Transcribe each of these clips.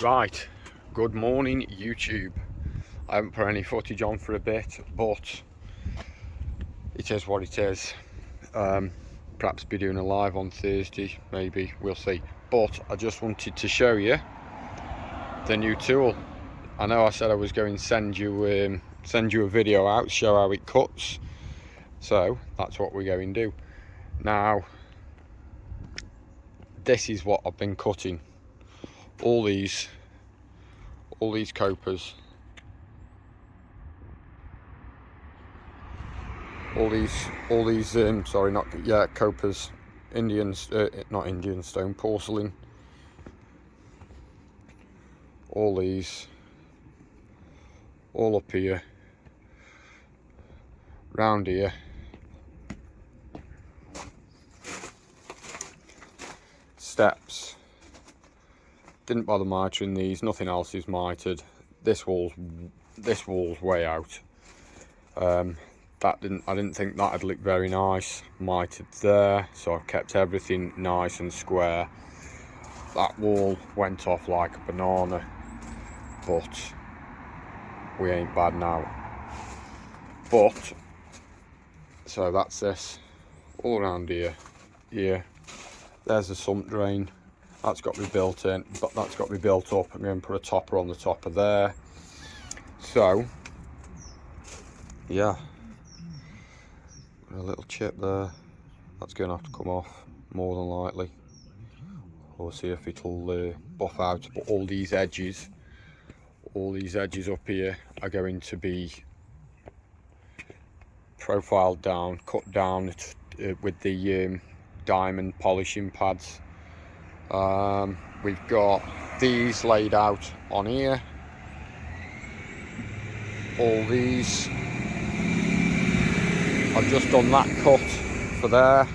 Right, good morning YouTube. I haven't put any footage on for a bit, but it is what it is. Perhaps be doing a live on Thursday, maybe, we'll see. But I just wanted to show you the new tool. I know I said I was going to send you a video out, show how it cuts. So that's what we're going to do. Now, this is what I've been cutting. All these copers, sorry, not, yeah, copers, not Indian stone, porcelain, all these, all up here, round here, steps. Didn't bother mitering these, nothing else is mitered. This wall's way out. I didn't think that'd look very nice mitered there, so I've kept everything nice and square. That wall went off like a banana, but we ain't bad now. But so that's this all around here. There's the sump drain. That's got to be built in, but that's got to be built up. I'm going to put a topper on the top of there. So, yeah, a little chip there. That's going to have to come off more than likely. We'll see if it'll buff out. But all these edges up here are going to be profiled down, cut down with the diamond polishing pads. We've got these laid out on here. All these, I've just done that cut for there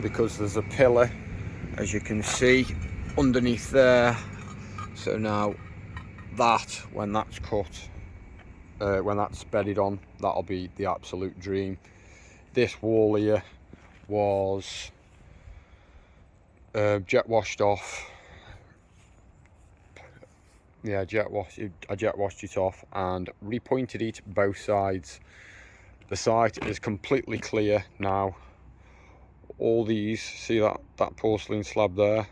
because there's a pillar, as you can see, underneath there. So now that, when that's cut, when that's bedded on, that'll be the absolute dream. This wall here was jet washed off. Yeah, I jet washed it off and repointed it both sides. The site is completely clear now. All these, see that porcelain slab there?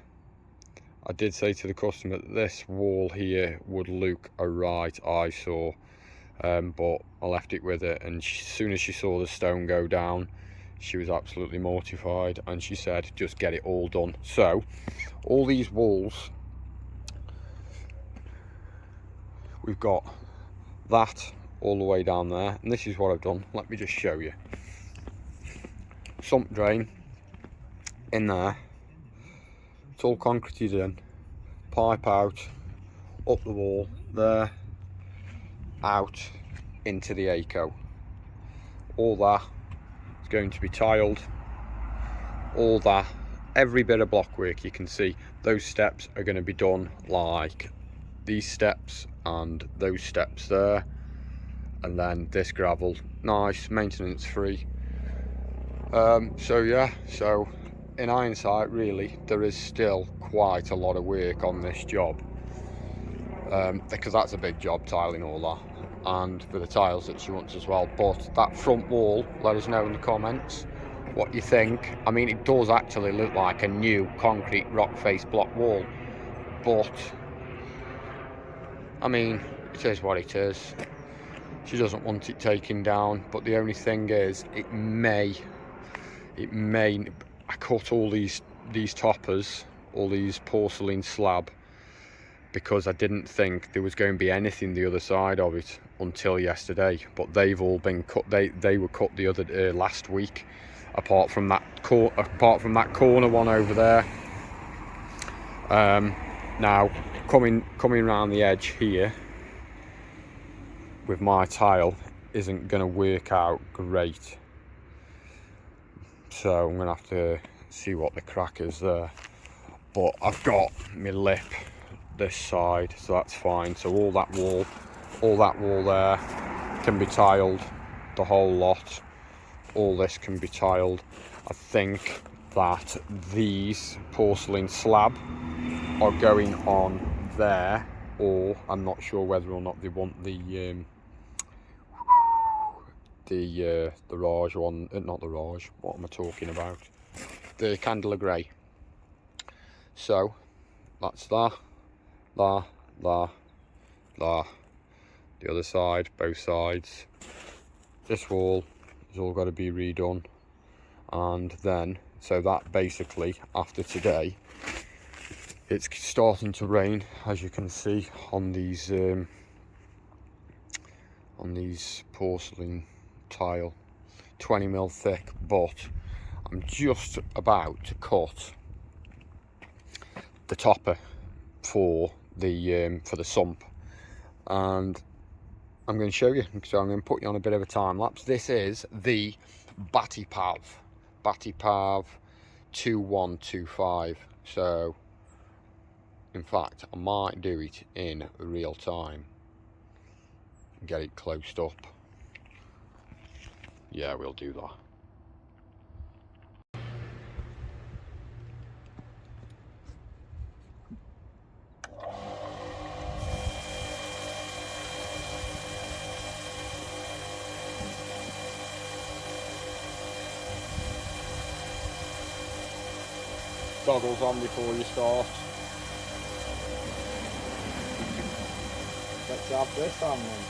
I did say to the customer that this wall here would look a right eyesore, but I left it with it, and as soon as she saw the stone go down, she was absolutely mortified, and she said just get it all done. So all these walls, we've got that all the way down there, and this is what I've done. Let me just show you. Sump drain in there, it's all concreted in, pipe out, up the wall there, out into the ACO. All that is going to be tiled. All that, every bit of block work you can see, those steps are going to be done like these steps and those steps there, and then this gravel, nice, maintenance free. So yeah, so in hindsight, really, there is still quite a lot of work on this job, because that's a big job, tiling all that, and for the tiles that she wants as well. But that front wall, let us know in the comments what you think. I mean, it does actually look like a new concrete rock face block wall, but I mean, it is what it is. She doesn't want it taken down, but the only thing is, it may, I cut all these toppers, all these porcelain slab, because I didn't think there was going to be anything the other side of it until yesterday. But they've all been cut. They were cut the other last week, apart from that corner one over there. Now coming around the edge here with my tile isn't going to work out great, so I'm gonna have to see what the crack is there. But I've got my lip this side, so that's fine. So all that wall there can be tiled, the whole lot. All this can be tiled. I think that these porcelain slab are going on there, or I'm not sure whether or not they want the Raj one, not the Raj, what am I talking about? The Candela Grey. So that's that. The other side, both sides. This wall has all got to be redone, and then so that basically after today, it's starting to rain, as you can see on these porcelain tile, 20mm thick. But I'm just about to cut the topper for the sump, and I'm going to show you. So I'm going to put you on a bit of a time lapse. This is the Battipav 2125. So in fact, I might do it in real time and get it closed up. Yeah, we'll do that. Goggles on before you start. Let's have this on then.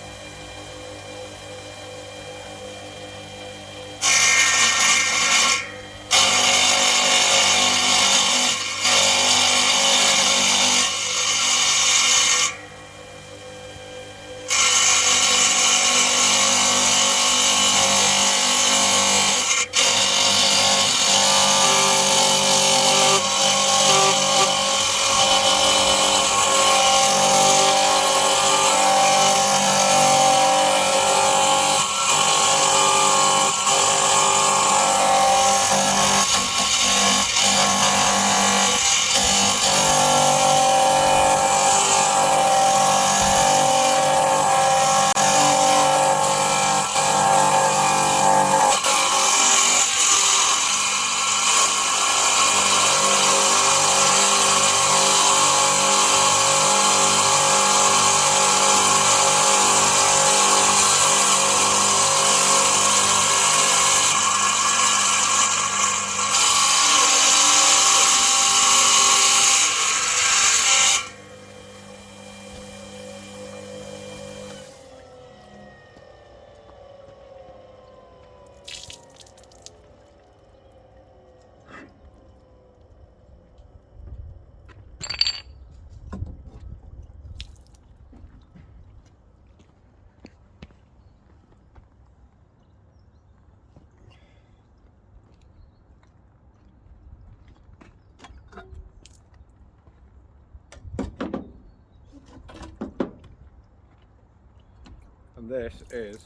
And this is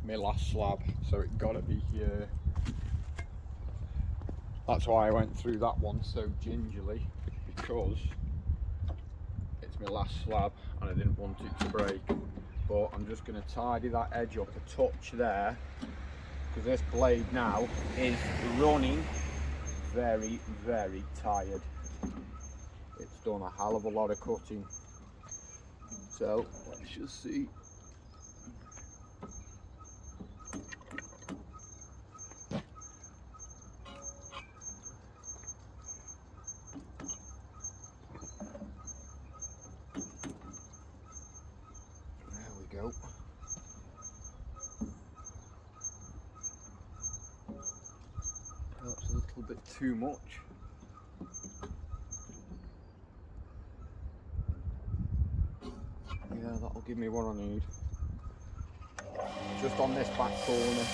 my last slab, so it got to be here. That's why I went through that one so gingerly, because it's my last slab and I didn't want it to break. But I'm just going to tidy that edge up a touch there, because this blade now is running very, very tired. It's done a hell of a lot of cutting. So let's just see. Go. That's a little bit too much. Yeah, that'll give me what I need. Just on this back corner.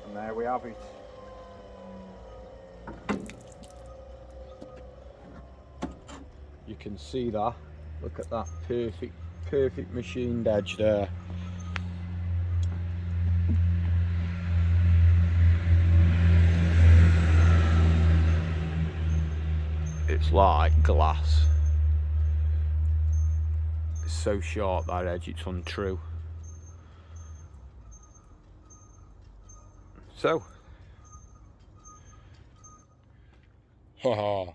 And there we have it. You can see that. Look at that perfect machined edge there. It's like glass. It's so sharp, that edge, it's untrue. So, haha,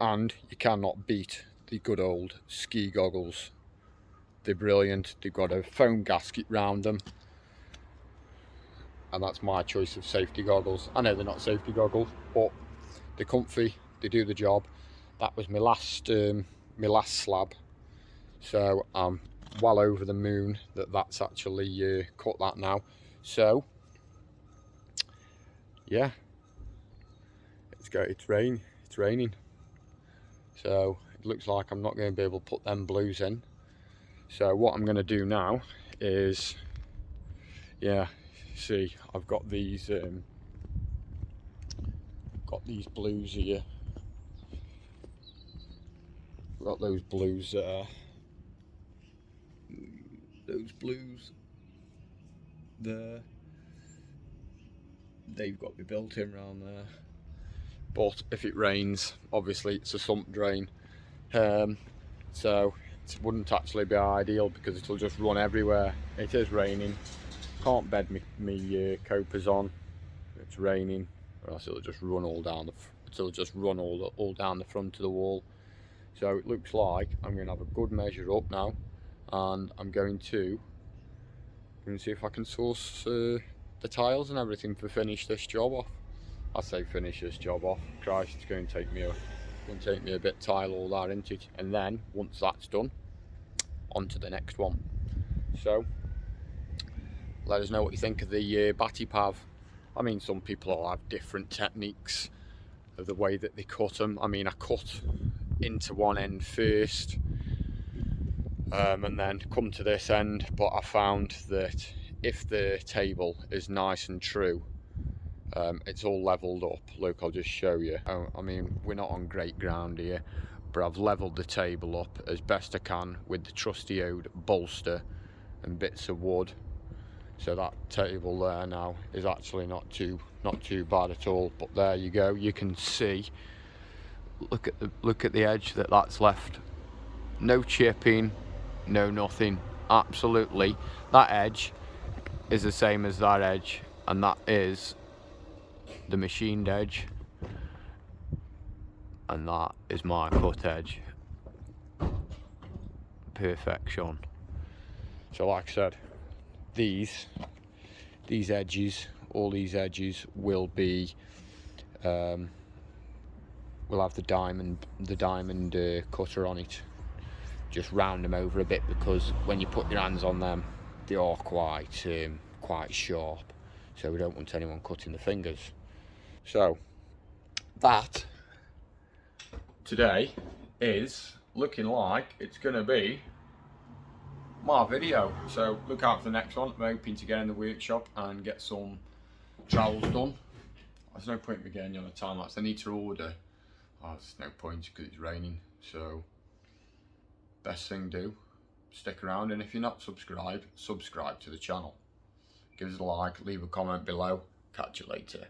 and you cannot beat the good old ski goggles. They're brilliant. They've got a foam gasket round them, and that's my choice of safety goggles. I know they're not safety goggles, but they're comfy, they do the job. That was my last slab, so I'm well over the moon that that's actually cut that now. So yeah, it's raining, so it looks like I'm not going to be able to put them blues in. So what I'm going to do now is, yeah, see, I've got these blues here. I've got those blues there. Those blues there. They've got to be built in around there. But if it rains, obviously it's a sump drain. So it wouldn't actually be ideal because it'll just run everywhere. It is raining. Can't bed me copers on. It's raining, or else it'll just run all down all down the front of the wall. So it looks like I'm going to have a good measure up now, and I'm going to see if I can source the tiles and everything to finish this job off. I say finish this job off. Christ, it's going to take me a bit to tile all that, isn't it? And then once that's done, on to the next one. So let us know what you think of the Battipav. I mean, some people will have different techniques of the way that they cut them. I mean, I cut into one end first, and then come to this end, but I found that if the table is nice and true, it's all leveled up. Look, I'll just show you. I mean, we're not on great ground here, but I've leveled the table up as best I can with the trusty old bolster and bits of wood. So that table there now is actually not too bad at all. But there you go. You can see. Look at the edge that's left. No chipping, no nothing. Absolutely, that edge is the same as that edge, and that is the machined edge, and that is my cut edge. Perfection. So like I said, these edges, all these edges will be will have the diamond cutter on it. Just round them over a bit, because when you put your hands on them, they are quite sharp, so we don't want anyone cutting the fingers. So that today is looking like it's going to be my video. So look out for the next one. I'm hoping to get in the workshop and get some trowels done. There's no point in me getting on a time lapse. I need to order. There's no point because it's raining. So best thing do, stick around, and if you're not subscribed, subscribe to the channel. Give us a like, leave a comment below. Catch you later.